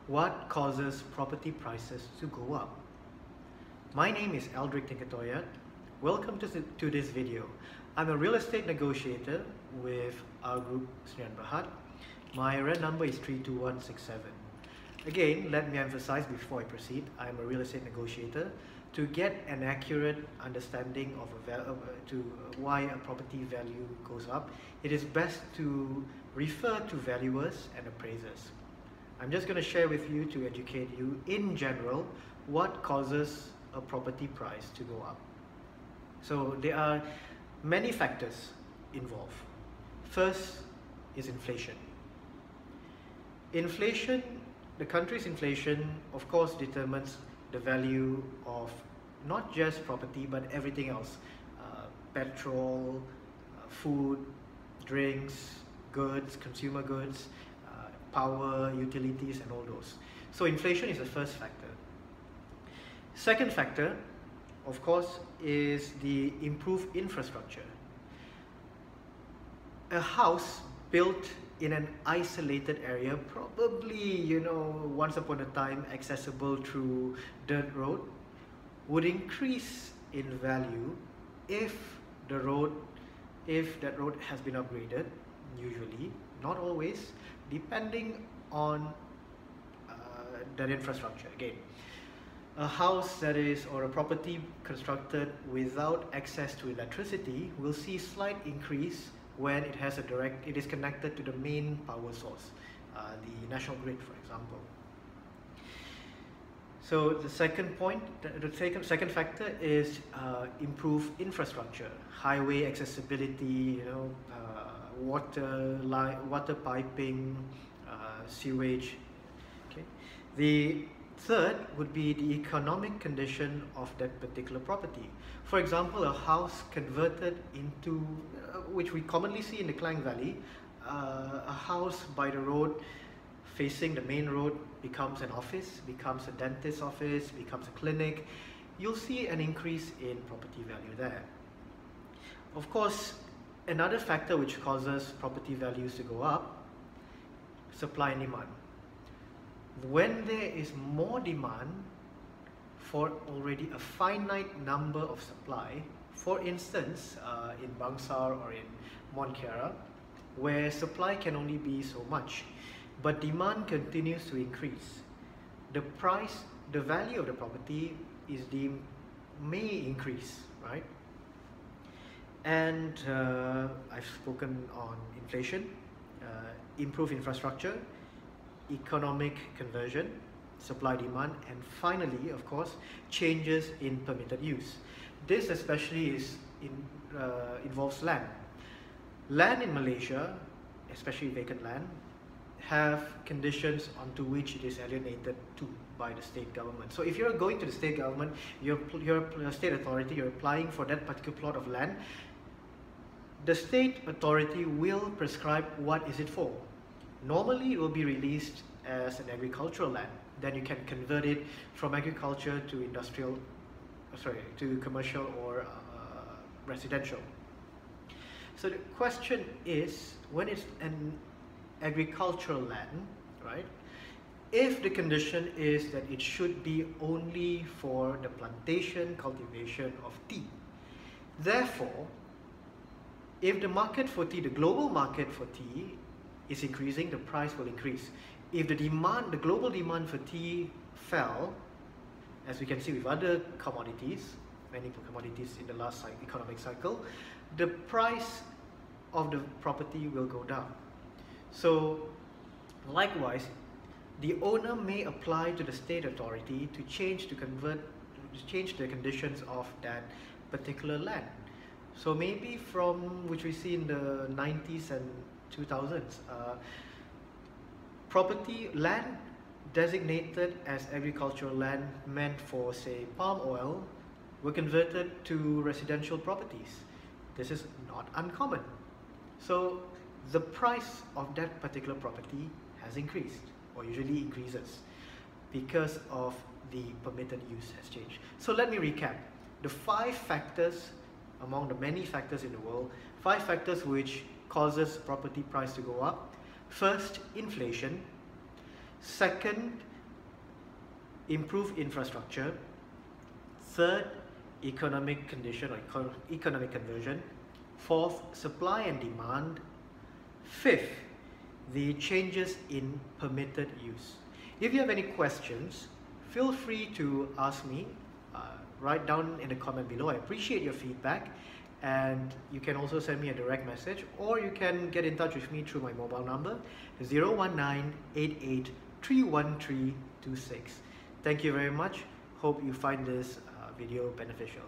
What causes property prices to go up? My name is Aldric Toyad. Welcome to this video. I'm a real estate negotiator with RGroup Sdn Bhd. My REN number is 32167. Again, let me emphasize before I proceed, I'm a real estate negotiator. To get an accurate understanding of why a property value goes up, it is best to refer to valuers and appraisers. I'm just going to share with you to educate you in general what causes a property price to go up. So there are many factors involved. First is inflation. Inflation, the country's inflation, of course, determines the value of not just property but everything else. Petrol, food, drinks, goods, consumer goods, power, utilities, and all those. So inflation is the first factor. Second factor, of course, is the improved infrastructure. A house built in an isolated area, probably, once upon a time accessible through dirt road, would increase in value if that road has been upgraded, usually, not always, depending on that infrastructure. Again, a house or a property constructed without access to electricity will see slight increase when it is connected to the main power source, the national grid, for example. So the second point, the second factor is improved infrastructure, highway accessibility, water piping, sewage. Okay. The third would be the economic condition of that particular property. For example, a house converted into, which we commonly see in the Klang Valley, a house by the road facing the main road becomes an office, becomes a dentist's office, becomes a clinic. You'll see an increase in property value there. Of course, another factor which causes property values to go up, supply and demand. When there is more demand for already a finite number of supply, for instance, in Bangsar or in Montclair, where supply can only be so much, but demand continues to increase, the value of the property may increase, right? And I've spoken on inflation, improved infrastructure, economic conversion, supply demand, and finally, of course, changes in permitted use. This especially involves land. Land in Malaysia, especially vacant land, have conditions onto which it is alienated to by the state government. So if you're going to the state government, you're a state authority, you're applying for that particular plot of land, the state authority will prescribe what is it for. Normally it will be released as an agricultural land. Then you can convert it from agriculture to to commercial or residential. So the question is, when it's an agricultural land, right? If the condition is that it should be only for the plantation, cultivation of tea. Therefore, if the market for tea, the global market for tea is increasing, the price will increase. If the global demand for tea fell, as we can see with other commodities, many commodities in the last economic cycle, the price of the property will go down. So, likewise, the owner may apply to the state authority to change the conditions of that particular land. So maybe from which we see in the 90s and 2000s, land designated as agricultural land meant for, say, palm oil were converted to residential properties. This is not uncommon. So the price of that particular property has increased, or usually increases, because of the permitted use has changed. So let me recap. The 5 factors, among the many factors in the world, 5 factors which causes property price to go up. First, inflation. Second, improve infrastructure. Third, economic condition or economic conversion. Fourth, supply and demand. Fifth, the changes in permitted use. If you have any questions, feel free to ask me. Write down in the comment below. I appreciate your feedback, and you can also send me a direct message, or you can get in touch with me through my mobile number 01988311326. Thank you very much. Hope you find this video beneficial.